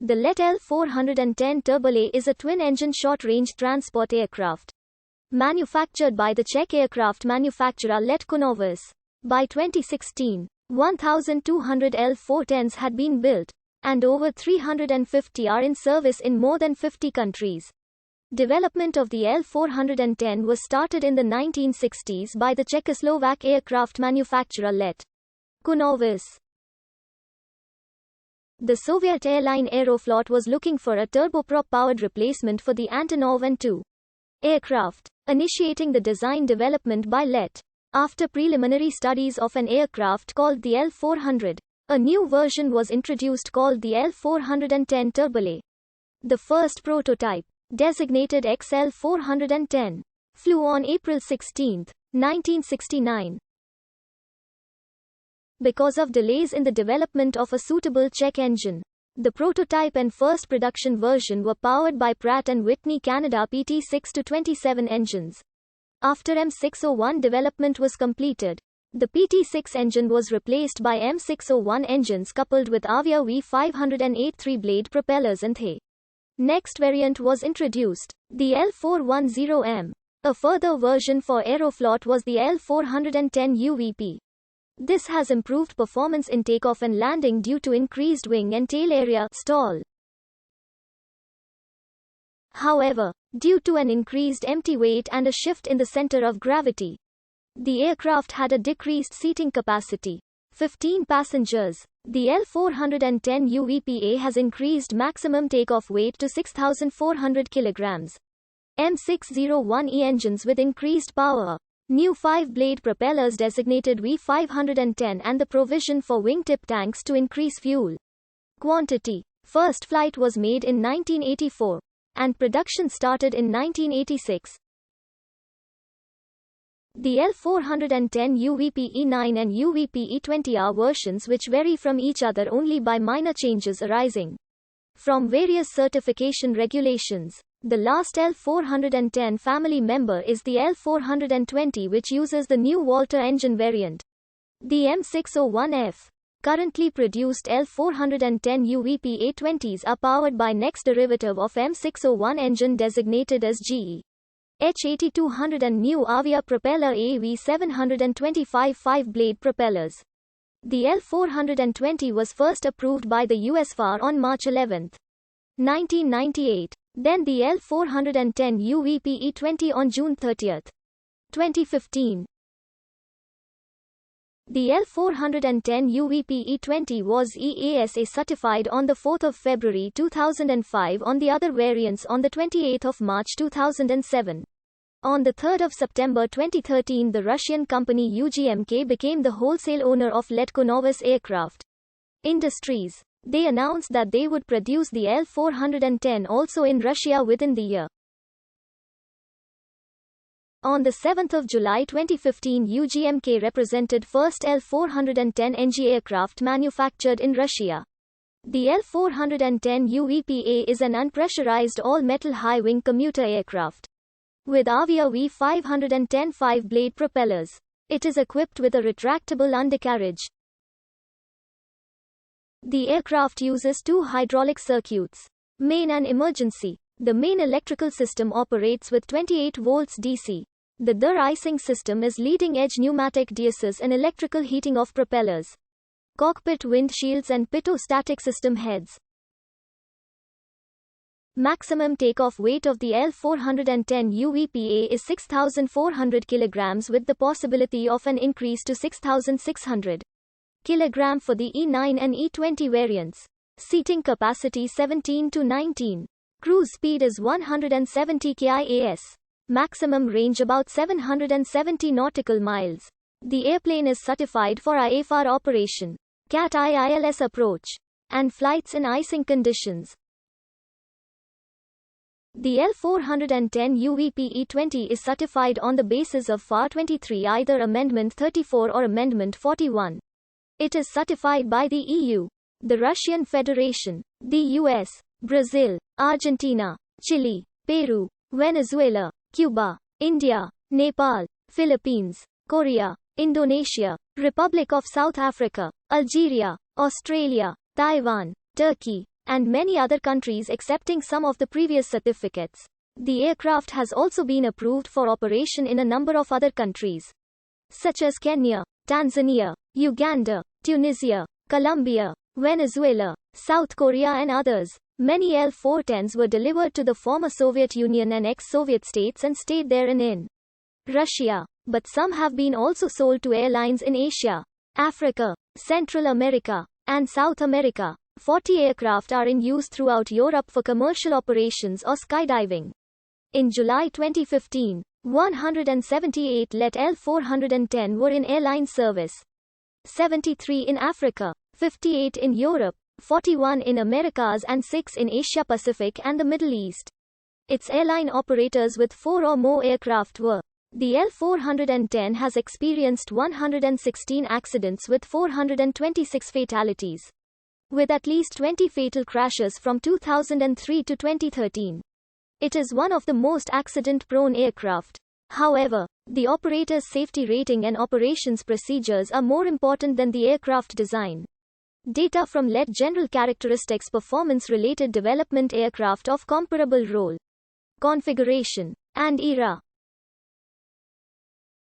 The LET L-410 Turbolet is a twin-engine short-range transport aircraft manufactured by the Czech aircraft manufacturer LET Konovis. By 2016, 1,200 L-410s had been built, and over 350 are in service in more than 50 countries. Development of the L-410 was started in the 1960s by the Czechoslovak aircraft manufacturer LET Konovis. The Soviet airline Aeroflot was looking for a turboprop-powered replacement for the Antonov An-2 aircraft, initiating the design development by LET. After preliminary studies of an aircraft called the L-400, a new version was introduced called the L-410 Turbolet. The first prototype, designated XL-410, flew on April 16, 1969. Because of delays in the development of a suitable Czech engine, the prototype and first production version were powered by Pratt & Whitney Canada PT6-27 engines. After M601 development was completed, the PT6 engine was replaced by M601 engines coupled with Avia V508 3-blade propellers, and the next variant was introduced, the L410M. A further version for Aeroflot was the L410 UVP. This has improved performance in takeoff and landing due to increased wing and tail area stall. However, due to an increased empty weight and a shift in the center of gravity, the aircraft had a decreased seating capacity, 15 passengers. The L410 UVPA has increased maximum takeoff weight to 6,400 kg. M601E engines with increased power, new 5-blade propellers designated V510, and the provision for wingtip tanks to increase fuel quantity. First flight was made in 1984, and production started in 1986. The L410 UVP-E9 and UVP-E20 are versions which vary from each other only by minor changes arising from various certification regulations. The last L410 family member is the L420, which uses the new Walter engine variant. The M601F, currently produced L410 UVP-A20s are powered by next derivative of M601 engine designated as GE H8200 and new Avia propeller AV725 5-blade propellers. The L420 was first approved by the US FAR on March 11, 1998. Then the L410 UVP-E20 on June 30, 2015. The L410 UVP-E20 was EASA certified on 4 February 2005 on the other variants on 28 March 2007. On 3 September 2013 the Russian company UGMK became the wholesale owner of LET Konovis Aircraft Industries. They announced that they would produce the L410 also in Russia within the year. On 7 July 2015 UGMK represented first L410 NG aircraft manufactured in Russia. The L410 UVPA is an unpressurized all-metal high-wing commuter aircraft with Avia V510 5-blade propellers. It is equipped with a retractable undercarriage. The aircraft uses two hydraulic circuits, main and emergency. The main electrical system operates with 28 volts DC. The de-icing system is leading-edge pneumatic deicers and electrical heating of propellers, cockpit windshields and pitot-static system heads. Maximum takeoff weight of the L410 UVPA is 6,400 kg with the possibility of an increase to 6,600 kg for the E9 and E20 variants. Seating capacity 17 to 19. Cruise speed is 170 km/h. Maximum range about 770 nautical miles. The airplane is certified for IFR operation, CAT-IILS approach, and flights in icing conditions. The L410 UVP-E20 is certified on the basis of FAR 23, either Amendment 34 or Amendment 41. It is certified by the EU, the Russian Federation, the US, Brazil, Argentina, Chile, Peru, Venezuela, Cuba, India, Nepal, Philippines, Korea, Indonesia, Republic of South Africa, Algeria, Australia, Taiwan, Turkey, and many other countries accepting some of the previous certificates. The aircraft has also been approved for operation in a number of other countries, such as Kenya, Tanzania, Uganda, Tunisia, Colombia, Venezuela, South Korea and others. Many L-410s were delivered to the former Soviet Union and ex-Soviet states and stayed there and in Russia, but some have been also sold to airlines in Asia, Africa, Central America, and South America. 40 aircraft are in use throughout Europe for commercial operations or skydiving. In July 2015, 178 Let L-410 were in airline service, 73 in Africa, 58 in Europe, 41 in Americas and 6 in Asia Pacific and the Middle East. Its airline operators with 4 or more aircraft were. The L-410 has experienced 116 accidents with 426 fatalities, with at least 20 fatal crashes from 2003 to 2013. It is one of the most accident-prone aircraft. However, the operator's safety rating and operations procedures are more important than the aircraft design. Data from LET General Characteristics Performance-Related Development Aircraft of comparable role, configuration, and era.